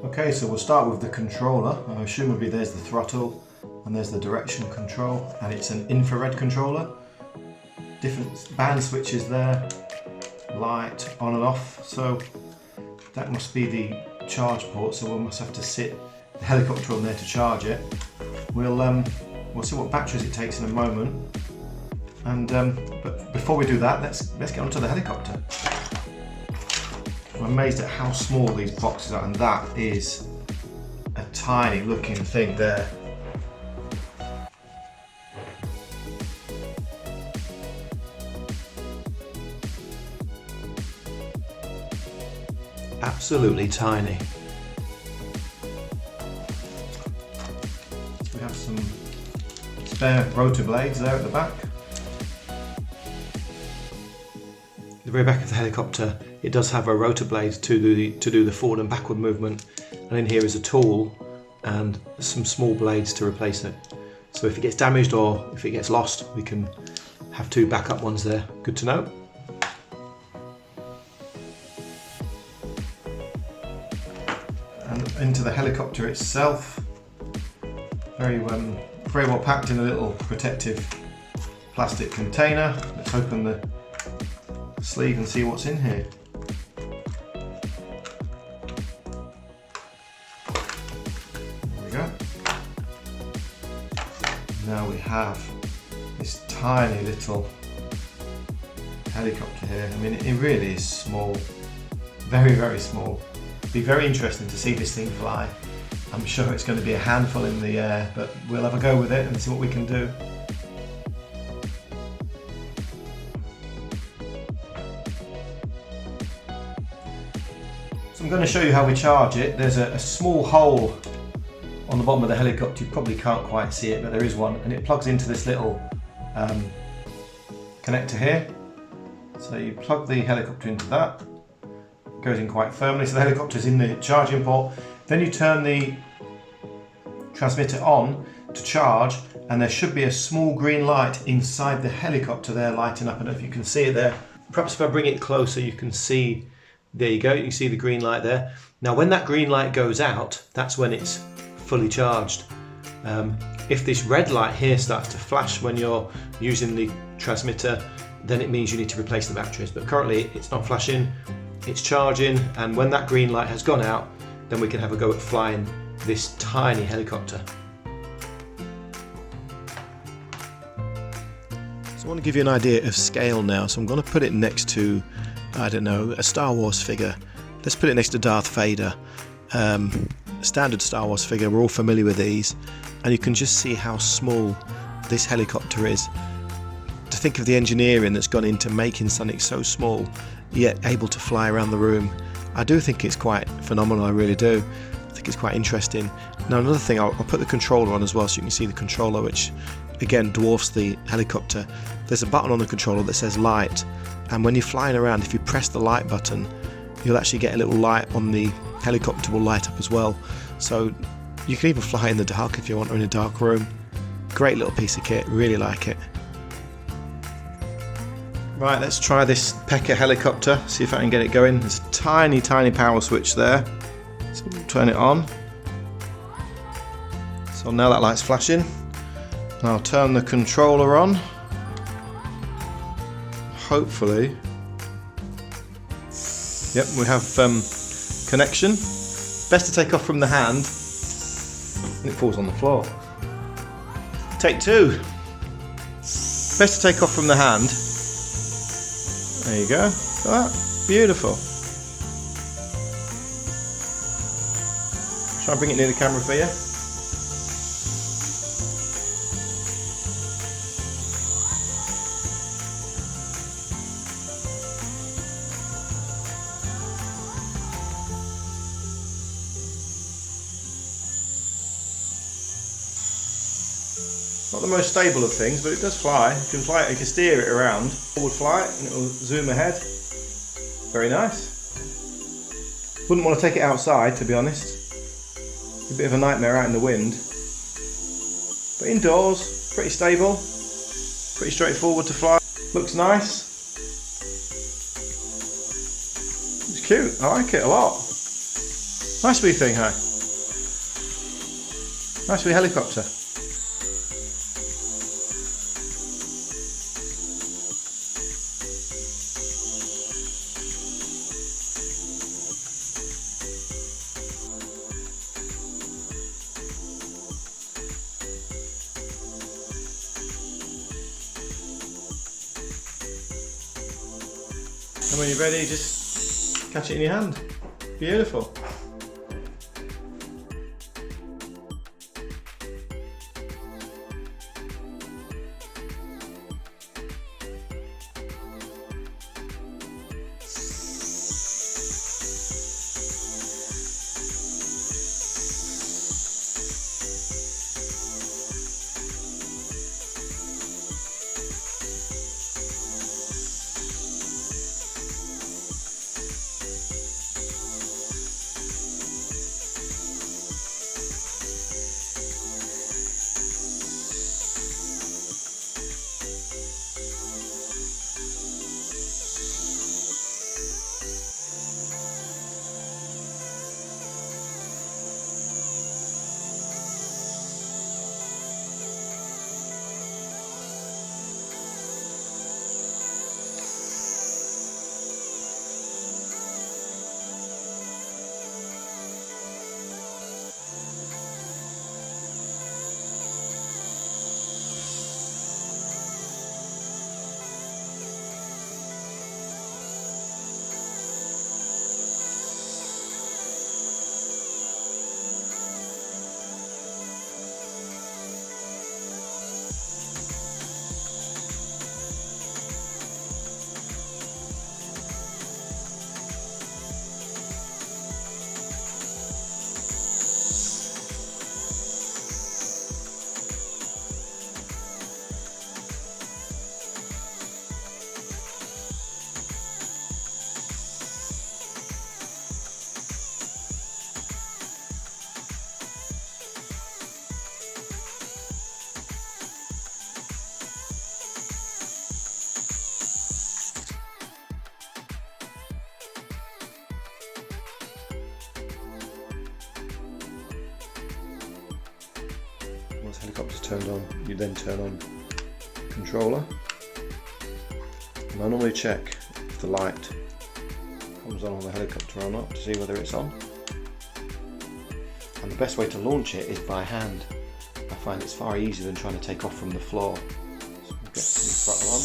Okay, so we'll start with the controller. Assumably there's the throttle and there's the direction control, and it's an infrared controller. Different band switches there, light on and off, so that must be the charge port, so we must have to sit the helicopter on there to charge it. We'll see what batteries it takes in a moment, and but before we do that, let's get onto the helicopter. I'm amazed at how small these boxes are, and that is a tiny looking thing there. Absolutely tiny. We have some spare rotor blades there at the back. The very back of the helicopter, it does have a rotor blade to do the forward and backward movement, and in here is a tool and some small blades to replace it. So if it gets damaged or if it gets lost, we can have two backup ones there. Good to know. And into the helicopter itself, very well packed in a little protective plastic container. Let's open the sleeve and see what's in here. There we go. Now we have this tiny little helicopter here. I mean, it really is small, very, very small. It'd be very interesting to see this thing fly. I'm sure it's going to be a handful in the air, but we'll have a go with it and see what we can do. So I'm going to show you how we charge it. There's a small hole on the bottom of the helicopter. You probably can't quite see it, but there is one, and it plugs into this little connector here. So you plug the helicopter into that. It goes in quite firmly, so the helicopter is in the charging port. Then you turn the transmitter on to charge, and there should be a small green light inside the helicopter there lighting up. I don't know if you can see it there. Perhaps if I bring it closer, you can see. There you go, you can see the green light there. Now when that green light goes out, that's when it's fully charged. If this red light here starts to flash when you're using the transmitter, then it means you need to replace the batteries. But currently it's not flashing, it's charging, and when that green light has gone out, then we can have a go at flying this tiny helicopter. So I want to give you an idea of scale now, so I'm going to put it next to, I don't know, a Star Wars figure. Let's put it next to Darth Vader. Standard Star Wars figure, we're all familiar with these, and you can just see how small this helicopter is. To think of the engineering that's gone into making something so small, yet able to fly around the room, I do think it's quite phenomenal, I really do. I think it's quite interesting. Now another thing, I'll put the controller on as well so you can see the controller, which again dwarfs the helicopter. There's a button on the controller that says light, and when you're flying around, if you press the light button, you'll actually get a little light on the helicopter, will light up as well. So you can even fly in the dark if you want, or in a dark room. Great little piece of kit, really like it. Right, let's try this Pekka helicopter, see if I can get it going. There's a tiny, tiny power switch there. So we'll turn it on. So now that light's flashing. I'll turn the controller on. Hopefully. Yep, we have connection. Best to take off from the hand. And it falls on the floor. Take two. Best to take off from the hand. There you go. Look at that. Beautiful. Try and bring it near the camera for you. Not the most stable of things, but it does fly. You can fly it, you can steer it around. Forward flight and it will zoom ahead. Very nice. Wouldn't want to take it outside, to be honest. A bit of a nightmare out in the wind. But indoors, pretty stable. Pretty straightforward to fly. Looks nice. It's cute. I like it a lot. Nice wee thing, hey? Nice wee helicopter. And when you're ready, just catch it in your hand. Beautiful. Once the helicopter's turned on, you then turn on the controller. And I normally check if the light comes on the helicopter or not to see whether it's on. And the best way to launch it is by hand. I find it's far easier than trying to take off from the floor. So we'll get some throttle on.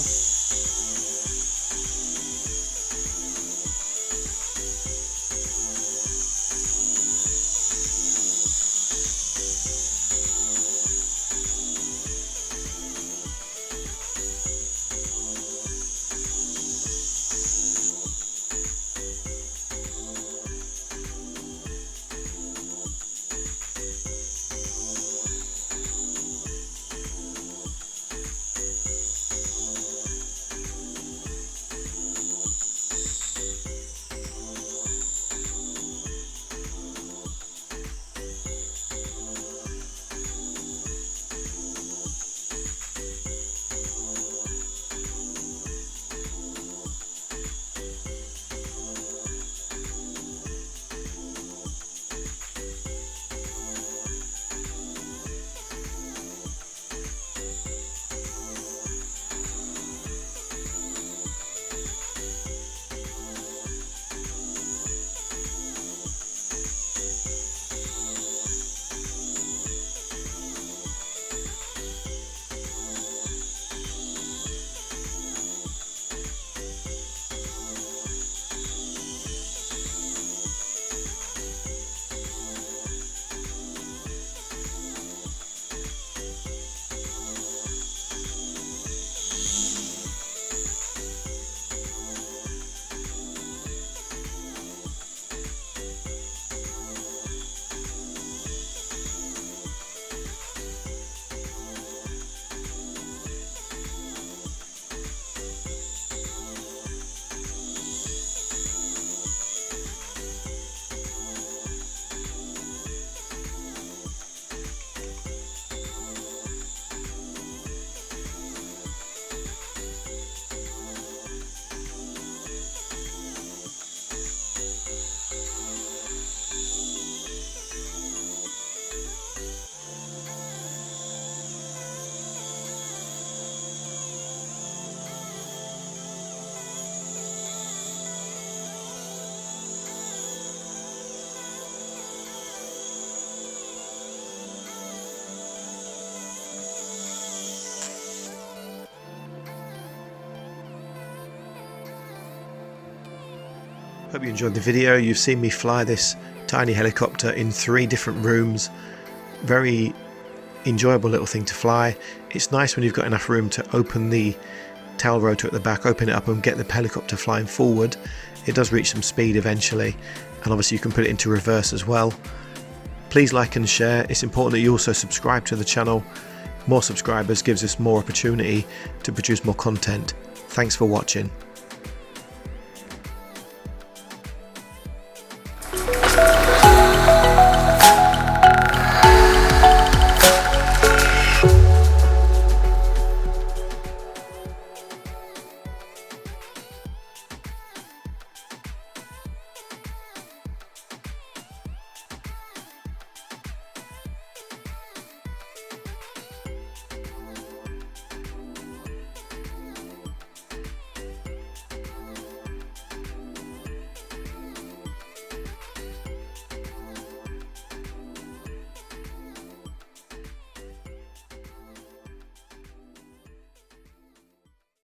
Hope you enjoyed the video. You've seen me fly this tiny helicopter in 3 different rooms. Very enjoyable little thing to fly. It's nice when you've got enough room to open the tail rotor at the back, open it up and get the helicopter flying forward. It does reach some speed eventually, and obviously you can put it into reverse as well. Please like and share. It's important that you also subscribe to the channel. More subscribers gives us more opportunity to produce more content. Thanks for watching.